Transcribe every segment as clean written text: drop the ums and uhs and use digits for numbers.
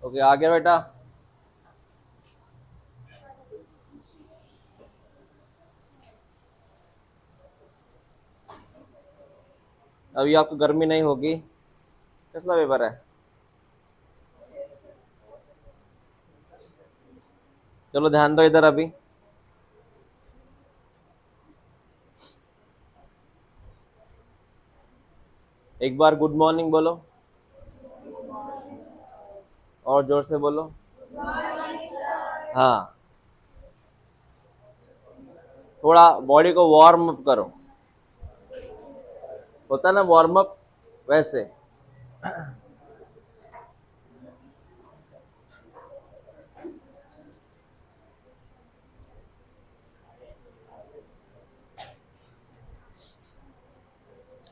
Okay, आ गया बेटा। अभी आपको गर्मी नहीं होगी। कितना पेपर है? चलो ध्यान दो इधर अभी। एक बार गुड मॉर्निंग बोलो, और जोर से बोलो। हाँ, थोड़ा बॉडी को वार्म अप करो। होता ना वार्म अप, वैसे।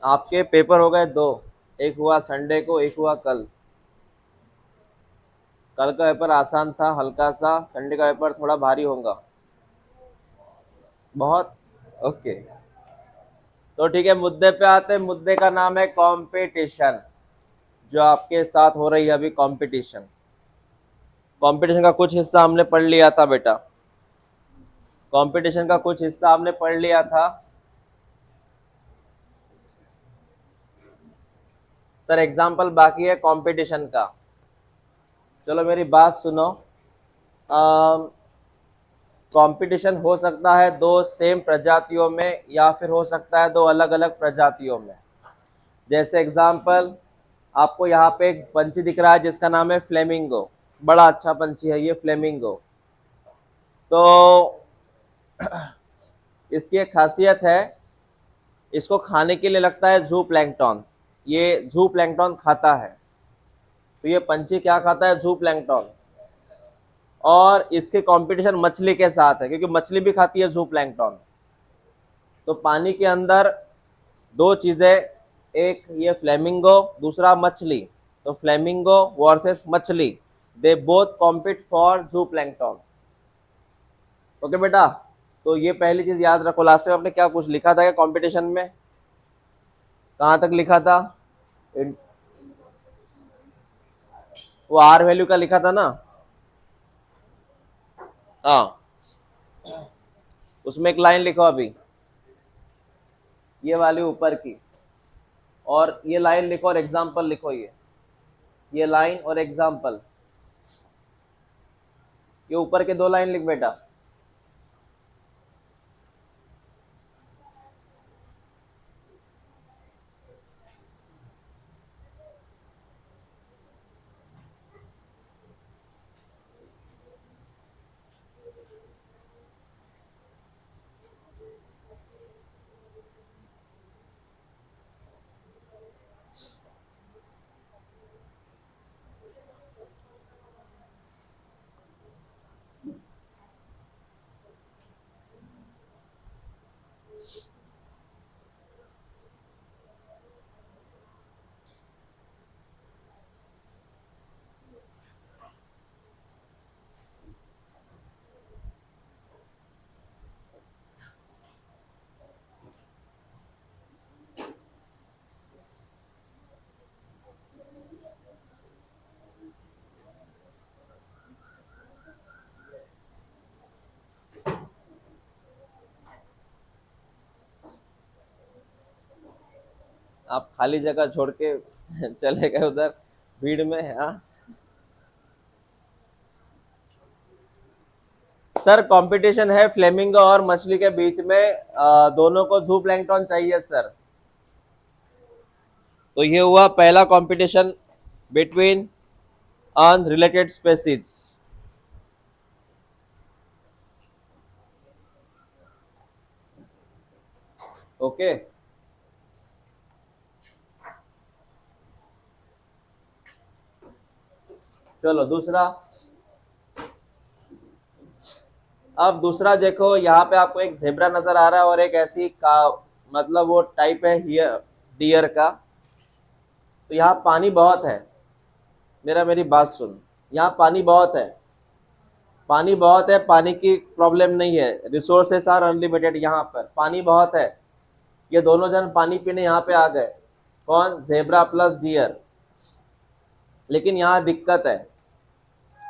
आपके पेपर हो गए दो। एक हुआ संडे को, एक हुआ कल। कल का पेपर आसान था, हल्का सा। संडे का पेपर थोड़ा भारी होगा। बहुत। ओके, तो ठीक है, मुद्दे पे आते हैं। मुद्दे का नाम है कंपटीशन। जो आपके साथ हो रही है अभी कंपटीशन। कंपटीशन का कुछ हिस्सा हमने पढ़ लिया था बेटा। कंपटीशन का कुछ हिस्सा हमने पढ़ लिया था। सर एग्जाम्पल बाकी है कंपटीशन का। चलो मेरी बात सुनो। कंपटीशन हो सकता है दो सेम प्रजातियों में, या फिर हो सकता है दो अलग अलग प्रजातियों में। जैसे एग्जाम्पल, आपको यहाँ पे एक पंछी दिख रहा है जिसका नाम है फ्लेमिंगो। बड़ा अच्छा पंछी है ये फ्लेमिंगो। तो इसकी एक खासियत है, इसको खाने के लिए लगता है जू प्लैंकटन। ये जू प्लैंकटन खाता है। तो ये पंछी क्या खाता है? जू प्लैंकटन। और इसके कंपटीशन मछली के साथ है, क्योंकि मछली भी खाती है जू प्लैंकटन। तो पानी के अंदर दो चीजें, एक ये फ्लेमिंगो, दूसरा मछली। तो फ्लेमिंगो वर्सेस मछली, दे बोथ कॉम्पीट फॉर जू प्लैंकटन। ओके बेटा, तो ये पहली चीज याद रखो। लास्ट टाइम आपने क्या कुछ लिखा था क्या कंपटीशन में? कहाँ तक लिखा था? वो आर वैल्यू का लिखा था ना? हाँ, उसमें एक लाइन लिखो अभी, ये वाली ऊपर की। और ये लाइन लिखो और एग्जाम्पल लिखो। ये लाइन और एग्जाम्पल, ये ऊपर के दो लाइन लिख बेटा। आप खाली जगह छोड़ के चले गए उधर भीड़ में। हाँ सर, कंपटीशन है फ्लेमिंगो और मछली के बीच में। दोनों को जू प्लैंकटन चाहिए सर। तो ये हुआ पहला competition between unrelated species. Okay, चलो दूसरा। अब दूसरा देखो, यहाँ पे आपको एक जेब्रा नजर आ रहा है और एक ऐसी का, मतलब वो टाइप है हियर डियर का। तो यहाँ पानी बहुत है। मेरी बात सुन। यहाँ पानी बहुत है। पानी बहुत है, पानी की प्रॉब्लम नहीं है। Resources are unlimited. यहाँ पर पानी बहुत है। ये दोनों जन पानी पीने यहाँ पे आ गए। कौन? Zebra plus deer. लेकिन यहाँ दिक्कत है।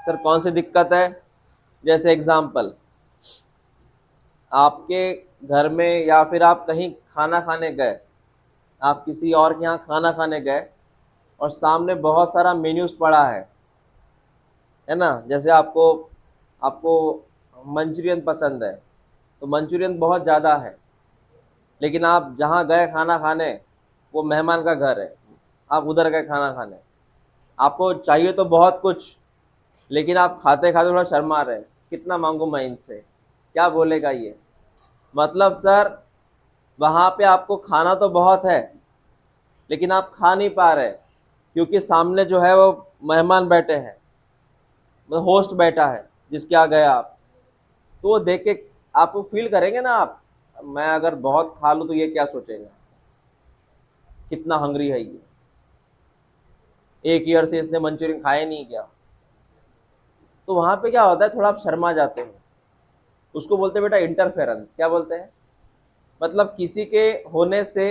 सर कौन सी दिक्कत है? जैसे एग्जाम्पल, आपके घर में या फिर आप कहीं खाना खाने गए, आप किसी और के यहाँ खाना खाने गए और सामने बहुत सारा मेन्यूज पड़ा है ना। जैसे आपको आपको मंचूरियन पसंद है, तो मंचूरियन बहुत ज़्यादा है, लेकिन आप जहाँ गए खाना खाने वो मेहमान का घर है, आप उधर गए खाना खाने, आपको चाहिए तो बहुत कुछ, लेकिन आप खाते खाते थोड़ा शर्मा रहे, कितना मांगू मैं इनसे, क्या बोलेगा ये। मतलब सर वहाँ पे आपको खाना तो बहुत है, लेकिन आप खा नहीं पा रहे, क्योंकि सामने जो है वो मेहमान बैठे हैं, वो होस्ट बैठा है जिसके यहाँ गए आप, तो वो देख के आपको फील करेंगे ना आप, मैं अगर बहुत खा लूँ तो ये क्या सोचेगा, कितना हंग्री है ये, एक ईयर से इसने मंचूरियन खाया नहीं क्या। तो वहां पे क्या होता है, थोड़ा आप शर्मा जाते हो, उसको बोलते हैं बेटा इंटरफेरेंस। क्या बोलते हैं? मतलब किसी के होने से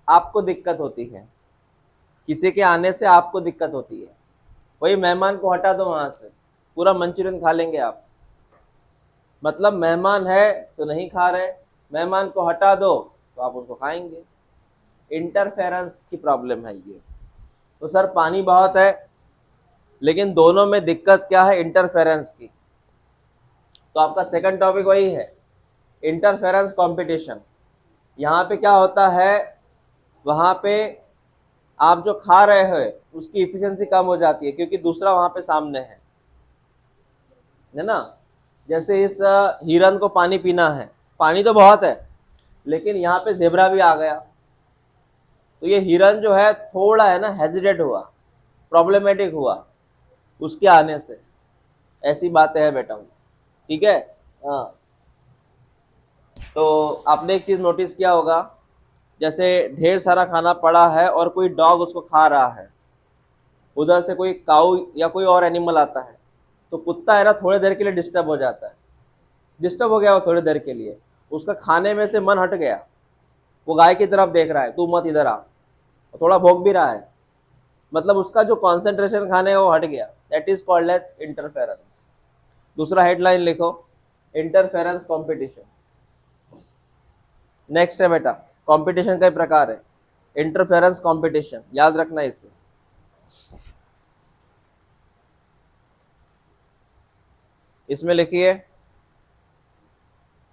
आपको दिक्कत होती है, किसी के आने से आपको दिक्कत होती है, वही मेहमान को हटा दो वहां से, पूरा मंचूरियन खा लेंगे आप। मतलब मेहमान है तो नहीं खा रहे, मेहमान को हटा दो तो आप उनको खाएंगे। इंटरफेरेंस की प्रॉब्लम है ये। तो सर पानी बहुत है, लेकिन दोनों में दिक्कत क्या है? इंटरफेरेंस की। तो आपका सेकंड टॉपिक वही है, इंटरफेरेंस कंपटीशन। यहाँ पे क्या होता है, वहाँ पे आप जो खा रहे हो उसकी इफिशिएंसी कम हो जाती है, क्योंकि दूसरा वहाँ पे सामने है ना। जैसे इस हिरन को पानी पीना है, पानी तो बहुत है, लेकिन यहाँ पे जेबरा भी आ गया, तो ये हिरन जो है थोड़ा है ना हेजिटेट हुआ, प्रॉब्लमेटिक हुआ उसके आने से। ऐसी बातें है बेटा, ठीक है। हाँ, तो आपने एक चीज नोटिस किया होगा, जैसे ढेर सारा खाना पड़ा है और कोई डॉग उसको खा रहा है, उधर से कोई काऊ या कोई और एनिमल आता है, तो कुत्ता है ना थोड़ी देर के लिए डिस्टर्ब हो जाता है, डिस्टर्ब हो गया वो थोड़ी देर के लिए, उसका खाने में से मन हट गया, वो गाय की तरफ देख रहा है, तू मत इधर आ, थोड़ा भोग भी रहा है, मतलब उसका जो कॉन्सेंट्रेशन खाने है वो हट गया। That is called as interference. दूसरा हेडलाइन लिखो, इंटरफेरेंस कंपटीशन। नेक्स्ट है बेटा, कंपटीशन कई प्रकार है, इंटरफेरेंस कंपटीशन, याद रखना इससे। इसमें लिखिए,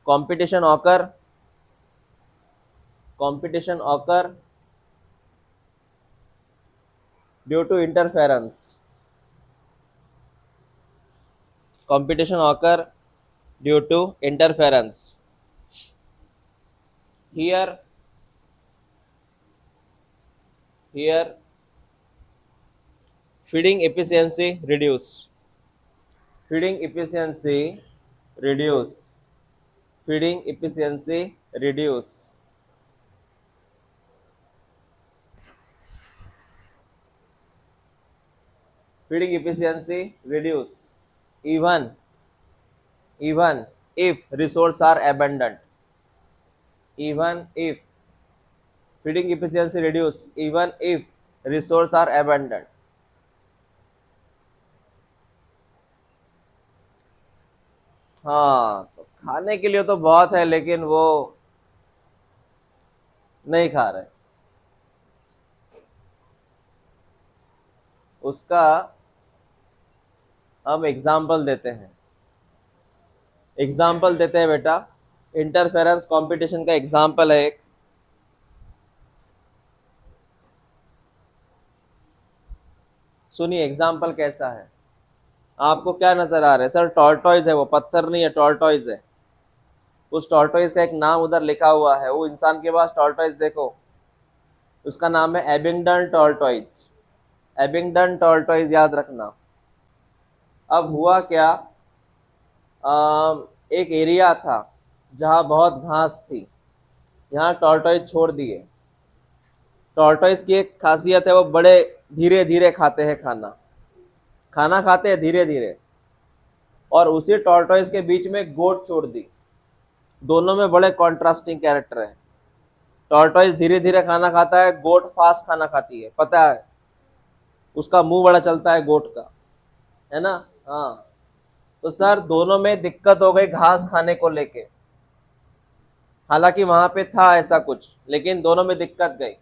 competition occur due to interference. competition occur due to interference. Here feeding efficiency reduce, feeding efficiency reduce, feeding efficiency reduce, feeding efficiency reduce, even even if resources are abundant, even if feeding efficiency reduce, even if resources are abundant. हाँ, तो खाने के लिए तो बहुत है, लेकिन वो नहीं खा रहे, उसका हम एग्जाम्पल देते हैं, एग्जाम्पल देते हैं बेटा। इंटरफेरेंस कंपटीशन का एग्जाम्पल है एक, सुनिए एग्जाम्पल कैसा है। आपको क्या नजर आ रहा है? सर टॉर्टॉइज है, वो पत्थर नहीं है, टॉर्टॉइज है। उस टॉर्टॉइज का एक नाम उधर लिखा हुआ है, वो इंसान के पास टॉर्टॉइज देखो, उसका नाम है एबिंगडन टॉर्टॉइज। एबिंगडन टॉर्टॉइज याद रखना। अब हुआ क्या, एक एरिया था जहाँ बहुत घास थी, यहाँ टॉर्टॉइज छोड़ दिए। टॉर्टॉइज की एक खासियत है, वो बड़े धीरे धीरे खाते हैं खाना, खाना खाते हैं धीरे धीरे। और उसी टॉर्टॉइज के बीच में गोट छोड़ दी, दोनों में बड़े कॉन्ट्रास्टिंग कैरेक्टर है। टॉर्टॉइज धीरे धीरे खाना खाता है, गोट फास्ट खाना खाती है, पता है, उसका मुंह बड़ा चलता है गोट का, है ना। हाँ, तो सर दोनों में दिक्कत हो गई घास खाने को लेके। हालांकि वहां पे था ऐसा कुछ, लेकिन दोनों में दिक्कत गई।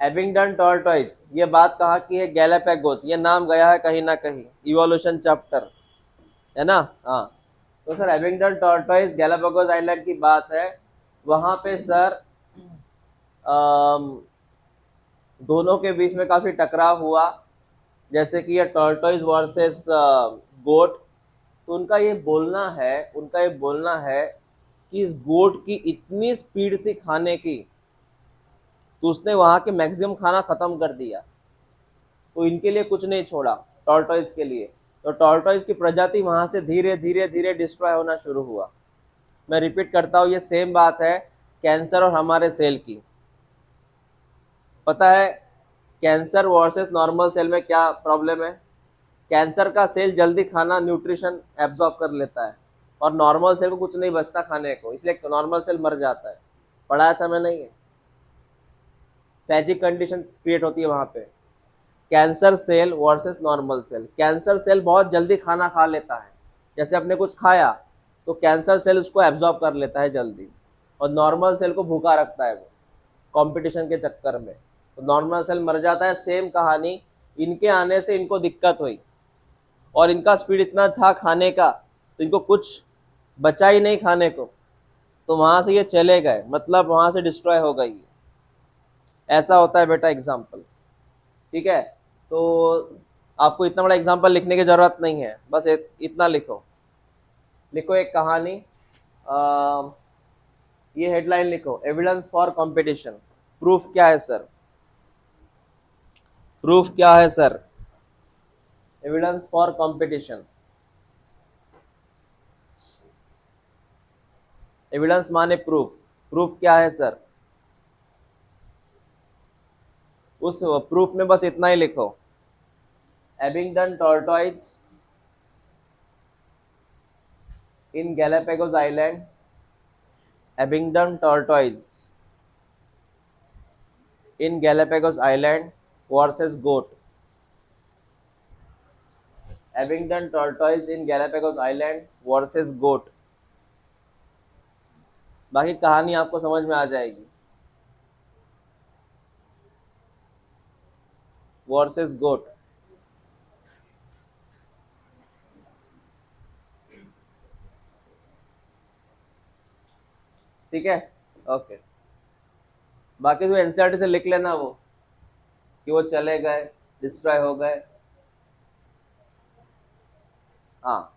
एबिंगडन टॉर्टोइज, ये बात कहाँ की है? गैलापागोस, ये नाम गया है कहीं ना कहीं इवोल्यूशन चैप्टर, है ना? हाँ, तो sir Abingdon tortoise Galapagos island की बात है। वहां पे सर अम, दोनों के बीच में काफी टकराव हुआ। जैसे कि ये टॉर्टोइज वर्सेस गोट। तो उनका ये बोलना है कि इस गोट की इतनी स्पीड थी खाने की, तो उसने वहां के मैक्सिमम खाना खत्म कर दिया। तो इनके लिए कुछ नहीं छोड़ा, टॉर्टोइज के लिए। तो टॉर्टोइज की प्रजाति वहां से धीरे धीरे धीरे डिस्ट्रॉय होना शुरू हुआ। मैं रिपीट करता हूँ, ये सेम बात है कैंसर और हमारे सेल की। पता है कैंसर वर्सेस नॉर्मल सेल में क्या प्रॉब्लम है? कैंसर का सेल जल्दी खाना न्यूट्रिशन एब्जॉर्ब कर लेता है, और नॉर्मल सेल को कुछ नहीं बचता खाने को, इसलिए नॉर्मल सेल मर जाता है। पढ़ाया था मैंने ये। फैजिक कंडीशन क्रिएट होती है वहां पे। Cancer cell versus normal cell. Cancer cell बहुत जल्दी खाना खा लेता है, जैसे आपने कुछ खाया तो कैंसर सेल उसको एब्जॉर्ब कर लेता है जल्दी, और नॉर्मल सेल को भूखा रखता है वो, कंपटीशन के चक्कर में। तो नॉर्मल सेल मर जाता है। सेम कहानी, इनके आने से इनको दिक्कत हुई, और इनका स्पीड इतना था खाने का, तो इनको कुछ बचा ही नहीं खाने को। तो वहां से ये चले गए, मतलब वहां से डिस्ट्रॉय हो गई। ऐसा होता है बेटा एग्जाम्पल, ठीक है? तो आपको इतना बड़ा एग्जाम्पल लिखने की जरूरत नहीं है, बस इतना लिखो। लिखो एक कहानी, अ, ये हेडलाइन लिखो, एविडेंस फॉर कंपटीशन। प्रूफ क्या है सर? प्रूफ क्या है sir? Evidence for competition. Evidence माने प्रूफ। प्रूफ क्या है सर? उस प्रूफ में बस इतना ही लिखो, Abingdon tortoise in Galapagos island. Abingdon tortoise in Galapagos Island versus goat. Abingdon tortoise in Galapagos Island versus goat. बाकी कहानी आपको समझ में आ जाएगी। वर्सेस गोट, ठीक है? ओके, बाकी तो एनसीईआरटी से लिख लेना वो, कि वो चले गए, डिस्ट्रॉय हो गए। हाँ,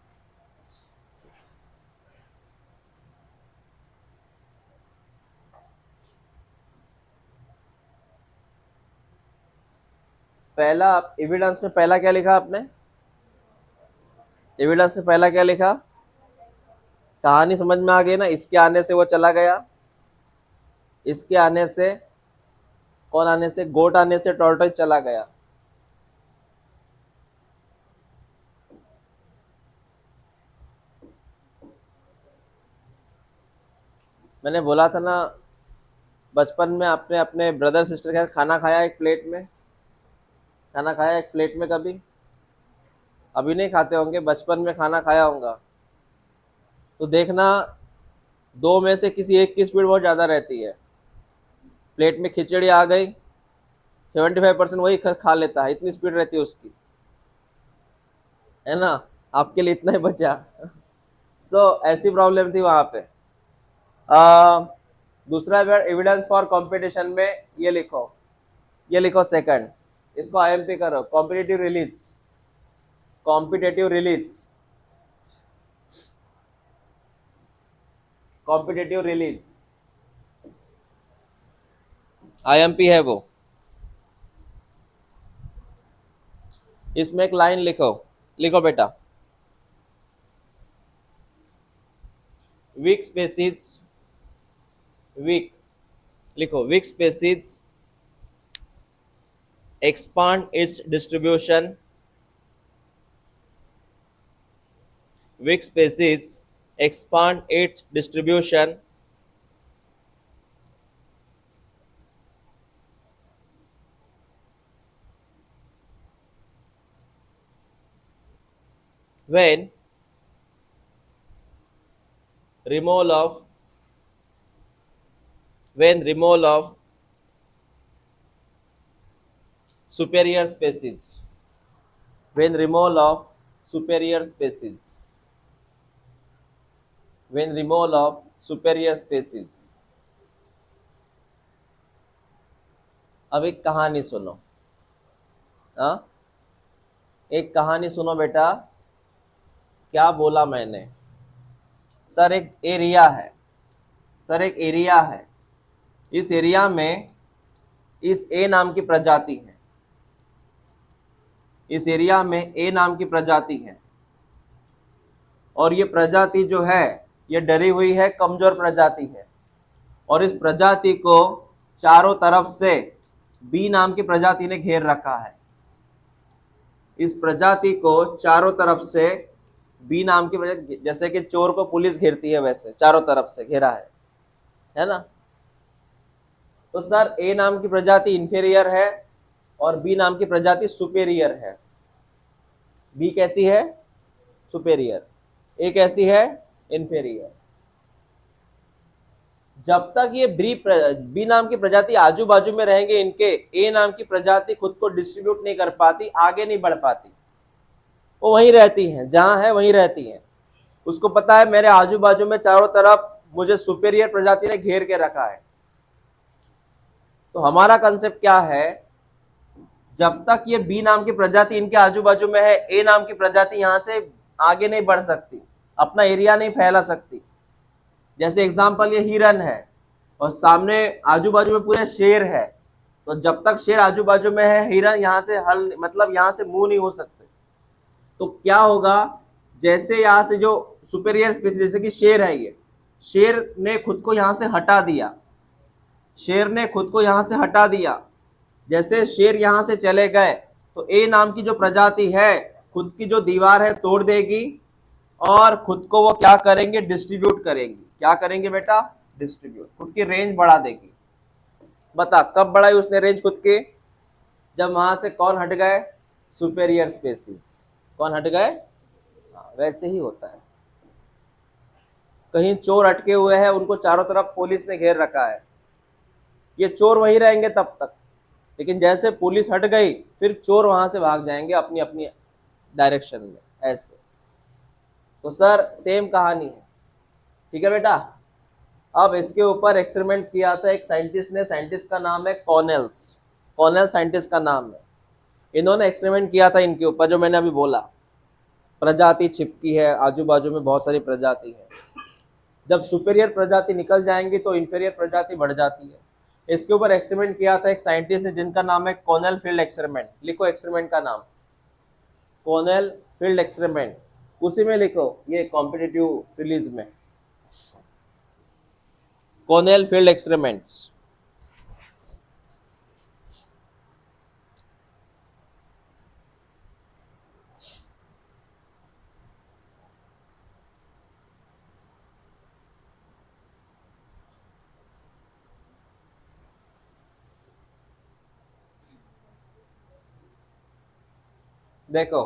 पहला एविडेंस में पहला क्या लिखा आपने? एविडेंस में पहला क्या लिखा? कहानी समझ में आ गई ना? इसके आने से वो चला गया, इसके आने से, कौन आने से? गोट आने से टॉर्टोइज चला गया। मैंने बोला था ना, बचपन में आपने अपने ब्रदर सिस्टर के साथ खाना खाया एक प्लेट में? खाना खाया एक प्लेट में कभी? अभी नहीं खाते होंगे, बचपन में खाना खाया होगा। तो देखना, दो में से किसी एक की स्पीड बहुत ज़्यादा रहती है। प्लेट में खिचड़ी आ गई, 75% वही खा लेता है, इतनी स्पीड रहती है उसकी, है ना? आपके लिए इतना ही बचा। ऐसी प्रॉब्लम थी वहां पे। आ, दूसरा एविडेंस फॉर कंपटीशन में ये लिखो, ये लिखो सेकंड, इसको आईएमपी करो, competitive release. Competitive release, competitive release, IMP है वो। इसमें एक लाइन लिखो, लिखो बेटा, वीक स्पेसीज, वीक, लिखो weak species expand its distribution. Weak species expand its distribution when removal of when removal of superior species, when removal of superior species, when removal of superior species। अब एक कहानी सुनो। हाँ, एक कहानी सुनो बेटा। क्या बोला मैंने? सर एक एरिया है, सर एक एरिया है, इस एरिया में इस ए नाम की प्रजाति है, इस एरिया में ए नाम की प्रजाति है, और ये प्रजाति जो है ये डरी हुई है, कमजोर प्रजाति है, और इस प्रजाति को चारों तरफ से बी नाम की प्रजाति ने घेर रखा है। इस प्रजाति को चारों तरफ से बी नाम की प्रजाति, जैसे कि चोर को पुलिस घेरती है वैसे चारों तरफ से घेरा है ना। तो सर ए नाम की प्रजाति इंफीरियर है और बी नाम की प्रजाति सुपेरियर है। बी कैसी है? सुपेरियर। ए कैसी है? इंफीरियर। जब तक ये बी नाम की प्रजाति आजू बाजू में रहेंगे इनके, ए नाम की प्रजाति खुद को डिस्ट्रीब्यूट नहीं कर पाती, आगे नहीं बढ़ पाती, वो वहीं रहती है, जहां है वहीं रहती है। उसको पता है मेरे आजू बाजू में चारों तरफ मुझे सुपेरियर प्रजाति ने घेर के रखा है। तो हमारा कंसेप्ट क्या है? जब तक ये बी नाम की प्रजाति इनके आजू बाजू में है, ए नाम की प्रजाति यहां से आगे नहीं बढ़ सकती, अपना एरिया नहीं फैला सकती। जैसे एग्जांपल ये हिरन है और सामने आजू बाजू में पूरे शेर है, तो जब तक शेर आजू बाजू में है हिरन यहां से हल मतलब यहां से मूव नहीं हो सकते। तो क्या होगा? जैसे यहां से जो सुपेरियर स्पीसीज, जैसे कि शेर है, ये शेर ने खुद को यहां से हटा दिया, शेर ने खुद को यहां से हटा दिया। जैसे शेर यहां से चले गए तो ए नाम की जो प्रजाति है खुद की जो दीवार है तोड़ देगी और खुद को वो क्या करेंगे? डिस्ट्रीब्यूट करेंगी। क्या करेंगे बेटा? डिस्ट्रीब्यूट, खुद की रेंज बढ़ा देगी। बता कब बढ़ाई उसने रेंज खुद की? जब वहां से कौन हट गए? Superior species. कौन हट गए? वैसे ही होता है। कहीं चोर अटके हुए हैं, उनको चारों तरफ पुलिस ने घेर रखा है, ये चोर वहीं रहेंगे तब तक, लेकिन जैसे पुलिस हट गई फिर चोर वहां से भाग जाएंगे अपनी अपनी डायरेक्शन में, ऐसे। तो सर सेम कहानी है, ठीक है बेटा। अब इसके ऊपर एक्सपेरिमेंट किया था एक साइंटिस्ट ने, साइंटिस्ट का नाम है कॉर्नेल्स, कॉर्नेल साइंटिस्ट का नाम है। इन्होंने एक्सपेरिमेंट किया था इनके ऊपर, जो मैंने अभी बोला, प्रजाति छिपकी है, आजू बाजू में बहुत सारी प्रजाति है। जब सुपेरियर प्रजाति निकल जाएंगी तो इंफीरियर प्रजाति बढ़ जाती है। इसके ऊपर एक्सपेरिमेंट किया था एक साइंटिस्ट ने जिनका नाम है कॉर्नेल फील्ड एक्सपेरिमेंट। लिखो एक्सपेरिमेंट का नाम, कॉर्नेल फील्ड एक्सपेरिमेंट, उसी में लिखो, ये कॉम्पिटिटिव रिलीज में, कॉर्नेल फील्ड एक्सपेरिमेंट्स। देखो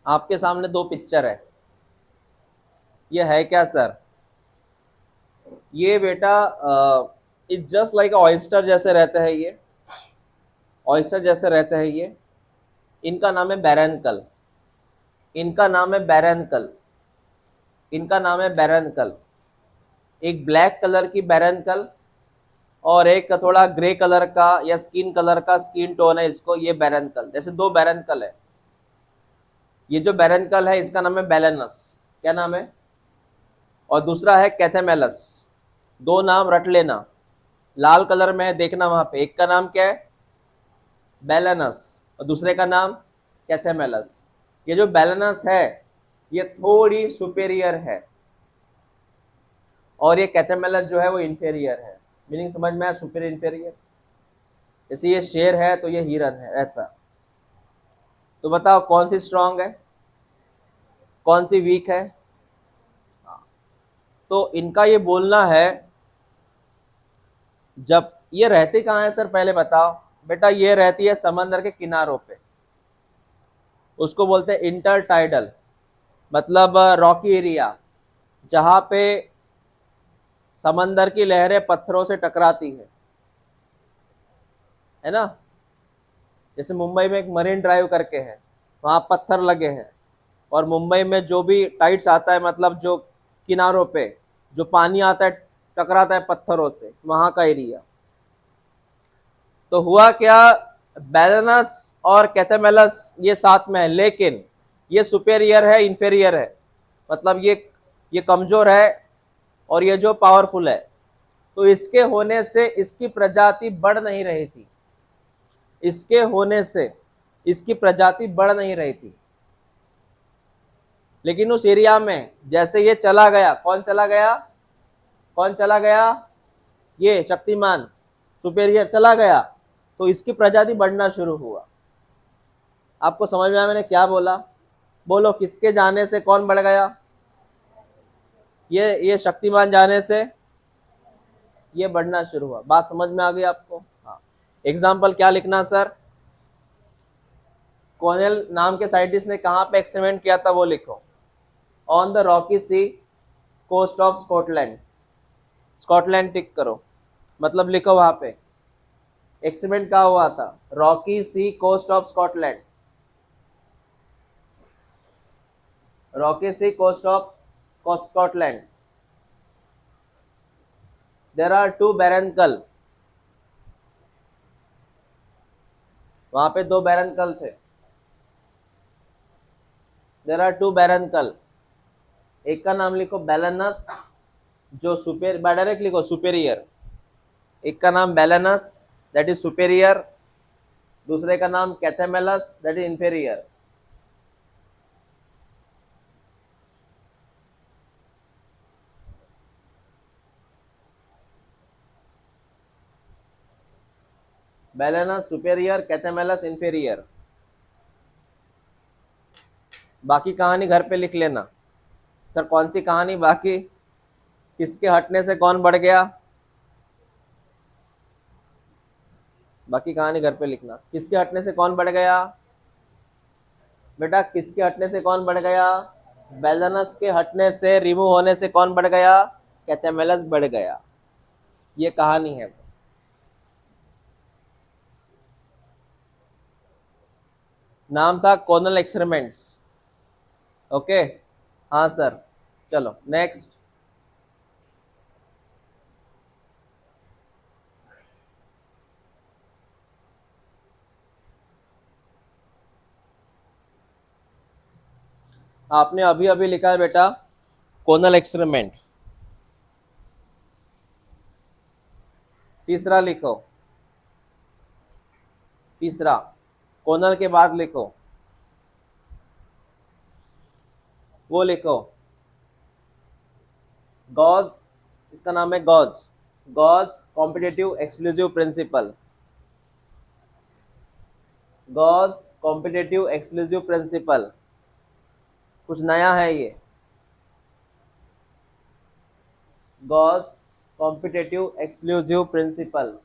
आपके सामने दो पिक्चर है, ये है क्या सर? ये बेटा इट जस्ट लाइक ऑयस्टर जैसे रहते हैं, ये ऑयस्टर जैसे रहते हैं ये। इनका नाम है बैरनकल, इनका नाम है बैरनकल, इनका नाम है बैरनकल। एक ब्लैक कलर की बैरनकल और एक थोड़ा ग्रे कलर का या स्किन कलर का स्किन टोन है इसको, ये बैरनकल। जैसे दो बैरनकल है, ये जो बैरनकल है इसका नाम है बैलेनस, क्या नाम है? और दूसरा है कैथेमेलस। दो नाम रट लेना, लाल कलर में देखना वहां पे, एक का नाम क्या है? बैलेनस, और दूसरे का नाम कैथेमेलस। ये जो बैलेनस है ये थोड़ी सुपेरियर है और ये कैथेमेलस जो है वो इंफीरियर है। मीनिंग समझ में आया? Superior inferior. जैसे ये शेर है तो ये हिरन है, ऐसा। तो बताओ कौन सी स्ट्रांग है, कौन सी वीक है? तो इनका ये बोलना है, जब ये रहती कहाँ है सर पहले बताओ बेटा? ये रहती है समंदर के किनारों पे, उसको बोलते हैं इंटरटाइडल, मतलब रॉकी एरिया, जहां पे समंदर की लहरें पत्थरों से टकराती है ना। जैसे मुंबई में एक मरीन ड्राइव करके है, वहां पत्थर लगे हैं, और मुंबई में जो भी टाइड्स आता है, मतलब जो किनारों पे जो पानी आता है टकराता है पत्थरों से, वहां का एरिया। तो हुआ क्या, बैलेनस और कैथेमेलस ये साथ में है, लेकिन ये सुपेरियर है, इंफेरियर है, मतलब ये कमजोर है और ये जो पावरफुल है। तो इसके होने से इसकी प्रजाति बढ़ नहीं रही थी, इसके होने से इसकी प्रजाति बढ़ नहीं रही थी। लेकिन उस एरिया में जैसे ये चला गया, कौन चला गया, कौन चला गया, ये शक्तिमान सुपेरियर चला गया, तो इसकी प्रजाति बढ़ना शुरू हुआ। आपको समझ में आया मैंने क्या बोला? बोलो, किसके जाने से कौन बढ़ गया? ये शक्तिमान जाने से ये बढ़ना शुरू हुआ। बात समझ में आ गई आपको? हाँ। एग्जाम्पल क्या लिखना सर? कॉर्नेल नाम के साइंटिस्ट ने कहां पे एक्सपेरिमेंट किया था वो लिखो। On the rocky sea coast of Scotland, Scotland tick करो, मतलब लिखो वहां पे एक्सपेरिमेंट कहा हुआ था, rocky sea coast of Scotland, rocky sea coast of Scotland. There are two barnacle, वहां पे दो बैरनकल थे। देर आर टू बैरनकल, एक का नाम लिखो बैलेनस, जो सुपर, डायरेक्ट लिखो सुपेरियर, एक का नाम बैलेनस दैट इज सुपेरियर, दूसरे का नाम Chthamalus that is inferior. Balanus superior, Chthamalus inferior. बाकी कहानी घर पे लिख लेना। सर कौन सी कहानी बाकी? किसके हटने से कौन बढ़ गया? बाकी कहानी घर पे लिखना। किसके हटने से कौन बढ़ गया? बेटा किसके हटने से कौन बढ़ गया? बैलेनस के हटने से, रिमूव होने से कौन बढ़ गया? कैथेमेलस बढ़ गया। ये कहानी है। नाम था कॉर्नल एक्सपेरिमेंट्स। ओके, हाँ सर। चलो नेक्स्ट। आपने अभी अभी लिखा है बेटा कॉर्नल एक्सपेरिमेंट। तीसरा लिखो, तीसरा कॉर्नल के बाद लिखो, वो लिखो गॉज, इसका नाम है Gause, Gause competitive exclusive principle, Gause competitive exclusive principle. कुछ नया है ये, Gause competitive exclusive principle,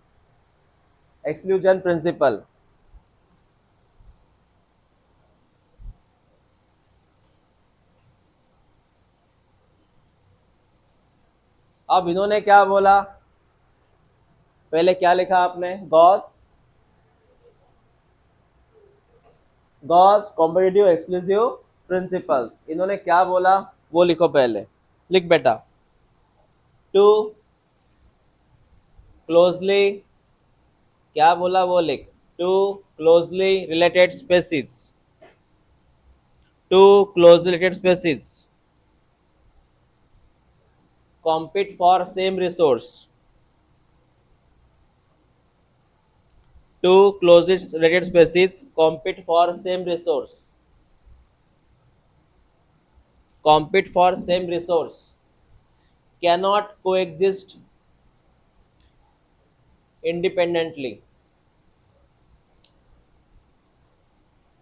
exclusion principle. अब इन्होंने क्या बोला, पहले क्या लिखा आपने, Gause, Gause competitive exclusive principles. इन्होंने क्या बोला वो लिखो पहले, लिख बेटा। टू क्लोजली, क्या बोला वो लिख, two closely related species, two closely related species compete for same resource, two closely related species compete for same resource, compete for same resource, cannot coexist independently,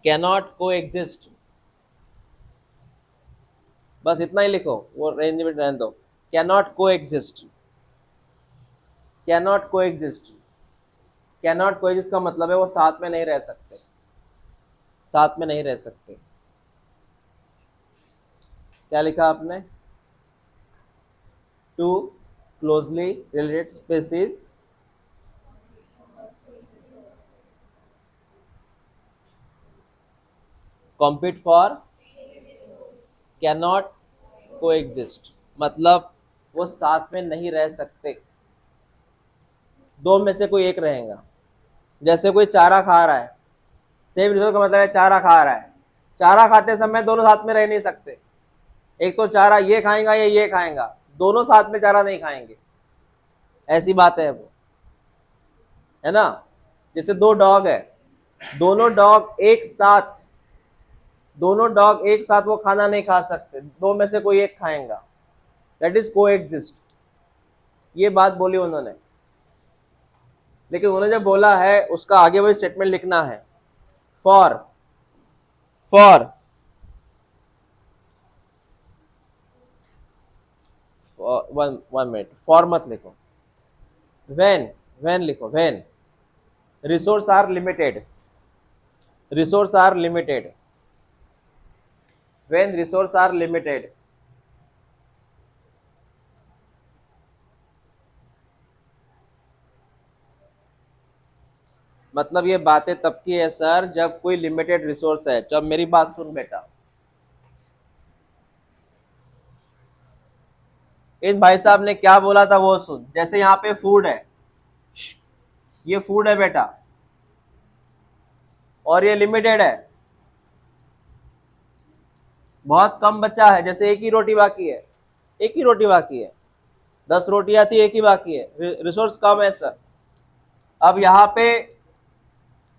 cannot coexist, बस इतना ही लिखो, वो range में रहने दो। cannot coexist, cannot coexist, cannot coexist का मतलब है वो साथ में नहीं रह सकते, साथ में नहीं रह सकते। क्या लिखा आपने? Two closely related species compete for cannot coexist, मतलब वो साथ में नहीं रह सकते, दो में से कोई एक रहेगा। जैसे कोई चारा खा रहा है, सेम रिजल्ट का मतलब है चारा खा रहा है, चारा खाते समय दोनों साथ में रह नहीं सकते। एक तो चारा ये खाएगा या ये खाएगा, दोनों साथ में चारा नहीं खाएंगे, ऐसी बात है वो, है ना। जैसे दो डॉग है, दोनों डॉग एक साथ दोनों डॉग एक साथ वो खाना नहीं खा सकते, दो में से कोई एक खाएगा, दैट इज कोएग्जिस्ट। ये बात बोली उन्होंने, लेकिन उन्होंने जब बोला है उसका आगे वही स्टेटमेंट लिखना है। For for one minute, for मत लिखो, व्हेन लिखो, when resource are limited, resource are limited, when resource are limited. मतलब ये बातें तब की है सर जब कोई लिमिटेड रिसोर्स है। जब मेरी बात सुन बेटा, इन भाई साहब ने क्या बोला था वो सुन। जैसे यहाँ पे फूड है, ये फूड है बेटा, और ये लिमिटेड है, बहुत कम बचा है, जैसे एक ही रोटी बाकी है, एक ही रोटी बाकी है, 10 रोटियां थी, एक ही बाकी है, रिसोर्स कम है सर। अब यहाँ पे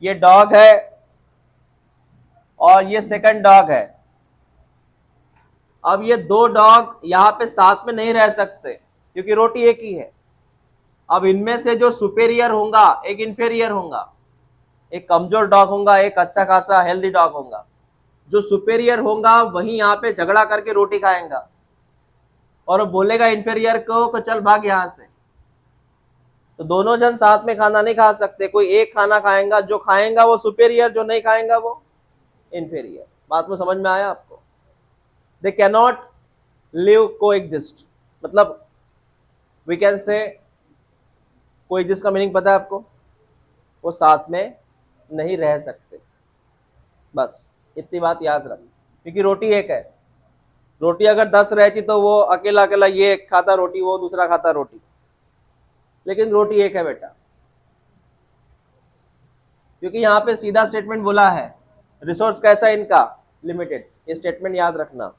ये डॉग है और ये सेकंड डॉग है। अब ये दो डॉग यहाँ पे साथ में नहीं रह सकते क्योंकि रोटी एक ही है। अब इनमें से जो सुपेरियर होगा एक इंफेरियर होगा, एक कमजोर डॉग होगा, एक अच्छा खासा हेल्दी डॉग होगा। जो सुपेरियर होगा वही यहाँ पे झगड़ा करके रोटी खाएगा और वो बोलेगा इंफेरियर को चल भाग यहां से। तो दोनों जन साथ में खाना नहीं खा सकते, कोई एक खाना खाएगा, जो खाएगा वो सुपेरियर, जो नहीं खाएगा वो इंफेरियर। बात में समझ में आया आपको? दे कैन नॉट लिव को एग्जिस्ट, मतलब वी कैन से को एग्जिस्ट का मीनिंग पता है आपको? वो साथ में नहीं रह सकते, बस इतनी बात याद रख। क्योंकि रोटी एक है, रोटी अगर 10 रहती तो वो अकेला अकेला ये खाता रोटी, वो दूसरा खाता रोटी, लेकिन रोटी एक है बेटा। क्योंकि यहाँ पे सीधा स्टेटमेंट बोला है, रिसोर्स कैसा इनका? लिमिटेड। ये स्टेटमेंट याद रखना।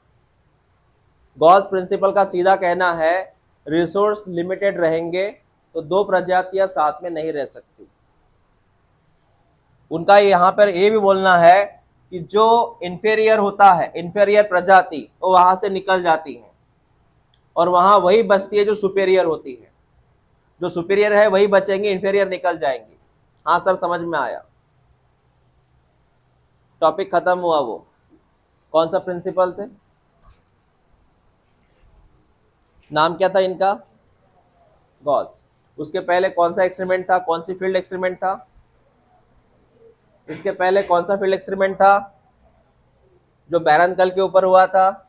गॉस प्रिंसिपल का सीधा कहना है रिसोर्स लिमिटेड रहेंगे तो दो प्रजातियां साथ में नहीं रह सकती। उनका यहाँ पर ये भी बोलना है कि जो इंफेरियर होता है, इंफेरियर प्रजाति, वो वहां से निकल जाती है और वहां वही बचती है जो सुपेरियर होती है। जो सुपेरियर है वही बचेंगे, इंफेरियर निकल जाएंगे। हाँ सर, समझ में आया, टॉपिक खत्म हुआ। वो कौन सा प्रिंसिपल थे, नाम क्या था इनका? गॉस। उसके पहले कौन सा एक्सपेरिमेंट था, कौन सी फील्ड एक्सपेरिमेंट था? इसके पहले कौन सा फील्ड एक्सपेरिमेंट था जो बैरनकल के ऊपर हुआ था?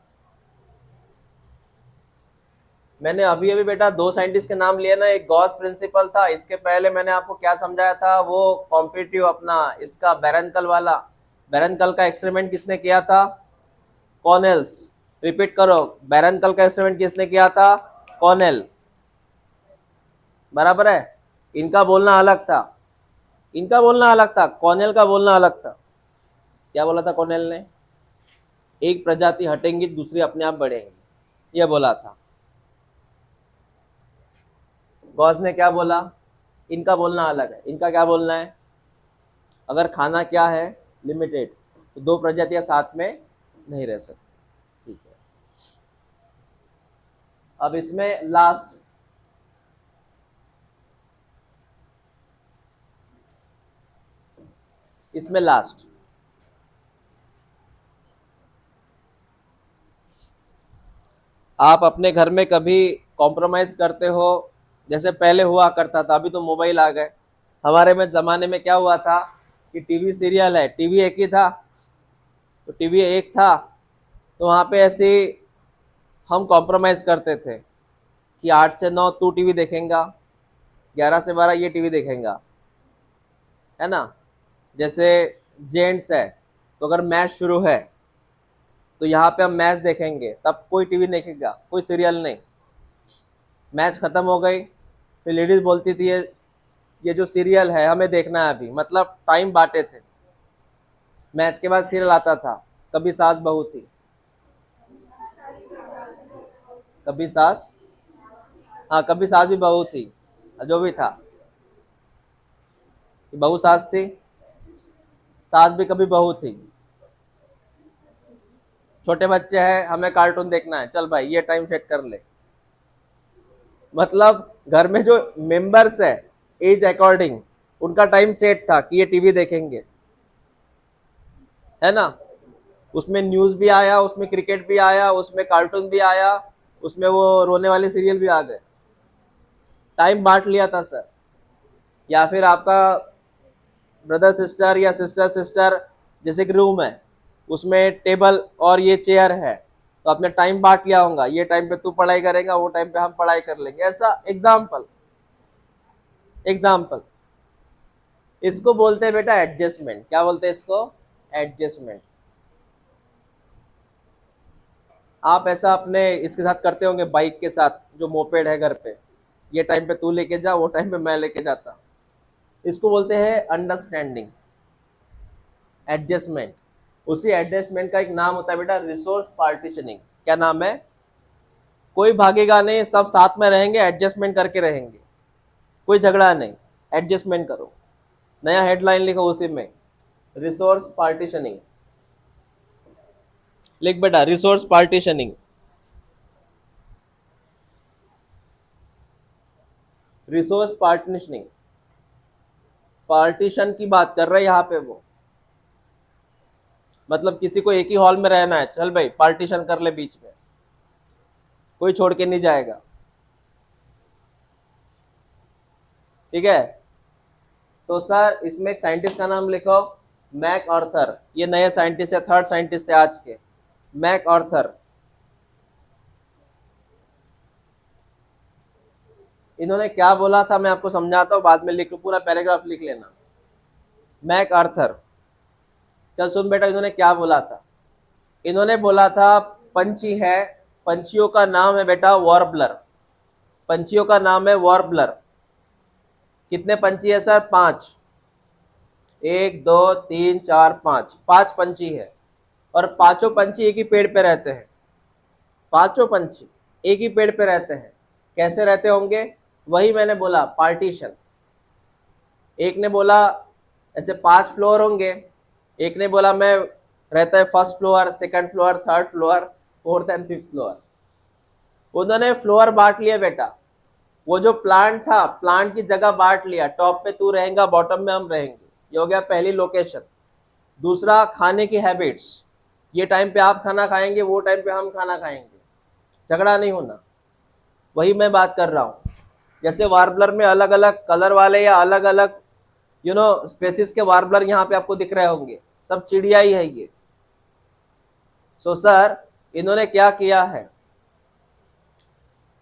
मैंने अभी अभी बेटा दो साइंटिस्ट के नाम लिए ना, एक गॉस प्रिंसिपल था, इसके पहले मैंने आपको क्या समझाया था, वो कॉम्पिटिटिव अपना इसका बैरनकल वाला। बैरनकल का एक्सपेरिमेंट किसने किया था? कॉर्नेल्स। रिपीट करो, बैरनकल का एक्सपेरिमेंट किसने किया था? कॉर्नेल। बराबर है। इनका बोलना अलग था, इनका बोलना अलग था, कॉर्नेल का बोलना अलग था। क्या बोला था कॉर्नेल ने? एक प्रजाति हटेंगी दूसरी अपने आप बढ़ेंगी, यह बोला था। गॉस ने क्या बोला? इनका बोलना अलग है। इनका क्या बोलना है? अगर खाना क्या है? लिमिटेड, तो दो प्रजातियां साथ में नहीं रह सकती। ठीक है, अब इसमें लास्ट, इसमें लास्ट आप अपने घर में कभी कॉम्प्रोमाइज करते हो? जैसे पहले हुआ करता था, अभी तो मोबाइल आ गए। हमारे में जमाने में क्या हुआ था कि टीवी सीरियल है, टीवी एक ही था, तो टीवी एक था, तो वहाँ पे ऐसे हम कॉम्प्रोमाइज़ करते थे कि 8 से 9 तू टीवी देखेंगा, 11 से 12 ये टीवी देखेंगा, है ना। जैसे जेंट्स है, तो अगर मैच शुरू है तो यहाँ पे हम मैच देखेंगे, तब कोई टीवी नहीं देखेगा, कोई सीरियल नहीं। मैच खत्म हो गई, फिर लेडीज बोलती थी ये जो सीरियल है हमें देखना है अभी, मतलब टाइम बांटे थे। मैच के बाद सीरियल आता था, कभी सास बहू थी, कभी सास, हाँ कभी सास भी बहू थी, जो भी था, बहू सास थी, सास भी कभी बहू थी। छोटे बच्चे हैं, हमें कार्टून देखना है, चल भाई ये टाइम सेट कर ले। मतलब घर में जो मेंबर्स है एज अकॉर्डिंग उनका टाइम सेट था कि ये टीवी देखेंगे, है ना। उसमें न्यूज भी आया, उसमें क्रिकेट भी आया, उसमें कार्टून भी आया, उसमें वो रोने वाले सीरियल भी आ गए। टाइम बांट लिया था सर। या फिर आपका ब्रदर सिस्टर या सिस्टर सिस्टर, जैसे कि रूम है, उसमें टेबल और ये चेयर है, तो आपने टाइम बांट लिया होगा, ये टाइम पे तू पढ़ाई करेगा, वो टाइम पे हम पढ़ाई कर लेंगे, ऐसा एग्जाम्पल। एग्जाम्पल इसको बोलते हैं बेटा एडजस्टमेंट। क्या बोलते हैं इसको? एडजस्टमेंट। आप ऐसा अपने इसके साथ करते होंगे, बाइक के साथ, जो मोपेड है घर पे, ये टाइम पे तू लेके जा, वो टाइम पे मैं लेके जाता। इसको बोलते हैं अंडरस्टैंडिंग, एडजस्टमेंट। उसी एडजस्टमेंट का एक नाम होता है बेटा रिसोर्स पार्टीशनिंग। क्या नाम है? कोई भागेगा नहीं, सब साथ में रहेंगे, एडजस्टमेंट करके रहेंगे, कोई झगड़ा नहीं, एडजस्टमेंट करो। नया हेडलाइन लिखो उसी में, रिसोर्स पार्टीशनिंग। लिख बेटा resource partitioning. Resource partitioning, partition की बात कर रहे हैं यहाँ पे वो। मतलब किसी को एक ही हॉल में रहना है, चल भाई पार्टीशन कर ले बीच में, कोई छोड़ के नहीं जाएगा, ठीक है। तो सर इसमें एक साइंटिस्ट का नाम लिखो, मैक ऑर्थर। ये नए साइंटिस्ट है, थर्ड साइंटिस्ट है आज के, मैक ऑर्थर। इन्होंने क्या बोला था मैं आपको समझाता हूँ, बाद में लिख लो, पूरा पैराग्राफ लिख लेना। मैक आर्थर, चल सुन बेटा, इन्होंने क्या बोला था। इन्होंने बोला था पंछी है, पंछियों का नाम है बेटा वॉर्बलर। पंछियों का नाम है वॉर्बलर। कितने पंछी है सर? 5। 1 2 3 4 5, 5 पंछी है। और पांचों पंछी एक ही पेड़ पे रहते हैं। पांचों पंछी एक ही पेड़ पे रहते हैं। कैसे रहते होंगे? वही मैंने बोला, पार्टीशन। एक ने बोला ऐसे 5 फ्लोर होंगे, एक ने बोला मैं रहता है first floor, second floor, third floor, fourth and fifth floor. उन्होंने फ्लोर बांट लिया बेटा। वो जो प्लांट था, प्लांट की जगह बांट लिया, टॉप पे तू रहेगा, बॉटम में हम रहेंगे। ये हो गया पहली लोकेशन। दूसरा, खाने की हैबिट्स। ये टाइम पे आप खाना खाएंगे, वो टाइम पे हम खाना खाएंगे, झगड़ा नहीं होना। वही मैं बात कर रहा हूँ। जैसे वार्बलर में अलग अलग कलर वाले या अलग अलग स्पेसिस के वार्बलर यहाँ पे आपको दिख रहे होंगे, सब चिड़िया ही है ये। सो सर इन्होंने क्या किया है,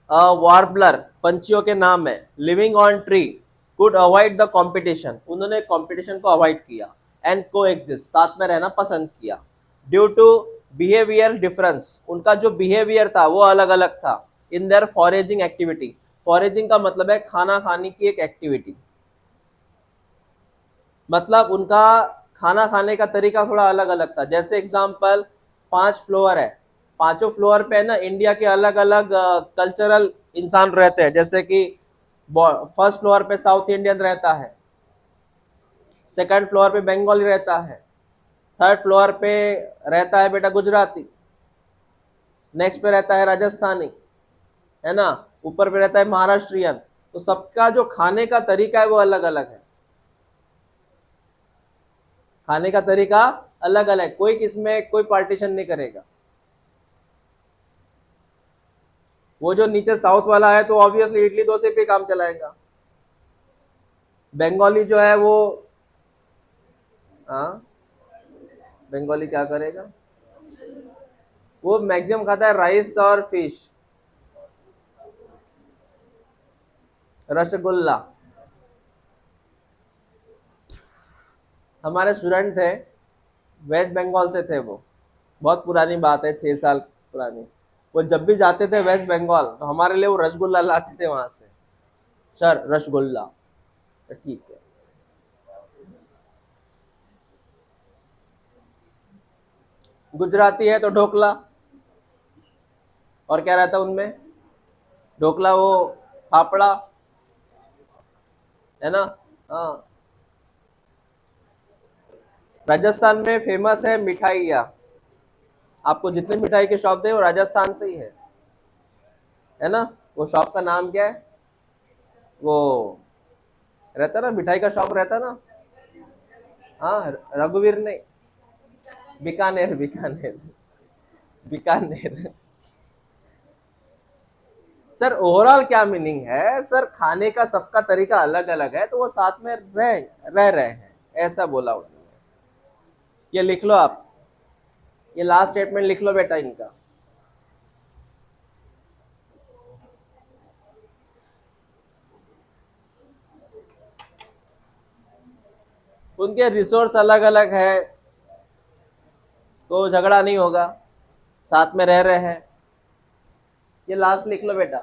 वार्बलर पंछियों के नाम है, living on tree, could avoid the competition. उन्होंने कंपटीशन को अवॉइड किया, एंड को एग्जिस्ट, साथ में रहना पसंद किया। ड्यू टू बिहेवियर डिफरेंस, उनका जो बिहेवियर था वो अलग अलग था। In their foraging activity, foraging का मतलब है खाना खाने की एक एक्टिविटी, मतलब उनका खाना खाने का तरीका थोड़ा अलग अलग था। जैसे एग्जाम्पल, 5 फ्लोर है, पांचों फ्लोर पे ना इंडिया के अलग अलग कल्चरल इंसान रहते हैं। जैसे कि फर्स्ट फ्लोर पे साउथ इंडियन रहता है, सेकंड फ्लोर पे बंगाली रहता है, थर्ड फ्लोर पे रहता है बेटा गुजराती, नेक्स्ट पे रहता है राजस्थानी, है ना, ऊपर पे रहता है महाराष्ट्रियन। तो सबका जो खाने का तरीका है वो अलग अलग है, खाने का तरीका अलग अलग, कोई किसमें कोई पार्टीशन नहीं करेगा। वो जो नीचे साउथ वाला है तो ऑब्वियसली इडली डोसे पे काम चलाएगा। बंगाली जो है वो, हाँ बंगाली क्या करेगा? वो मैक्सिमम खाता है राइस और फिश। रसगुल्ला। हमारे स्टूडेंट थे, वेस्ट बंगाल से थे वो। बहुत पुरानी बात है, 6 साल पुरानी। वो जब भी जाते थे वेस्ट बंगाल तो हमारे लिए वो रसगुल्ला लाते थे वहां से। सर रसगुल्ला। तो ठीक है। गुजराती है तो ढोकला। और क्या रहता है उनमें? ढोकला, वो फाफड़ा, है ना? हाँ। राजस्थान में फेमस है मिठाइयाँ। आपको जितने मिठाई के शॉप थे वो राजस्थान से ही है ना? वो शॉप का नाम क्या है? वो रहता ना, मिठाई का शॉप रहता ना। हाँ, रघुवीर नहीं, बीकानेर, बीकानेर, बीकानेर। सर ओवरऑल क्या मीनिंग है सर? खाने का सबका तरीका अलग अलग है, तो वो साथ में रह रहे हैं, ऐसा बोला उन्होंने। ये लिख लो आप, ये लास्ट स्टेटमेंट लिख लो बेटा इनका। उनके रिसोर्स अलग अलग है, तो झगड़ा नहीं होगा, साथ में रह रहे हैं। ये लास्ट लिख लो बेटा।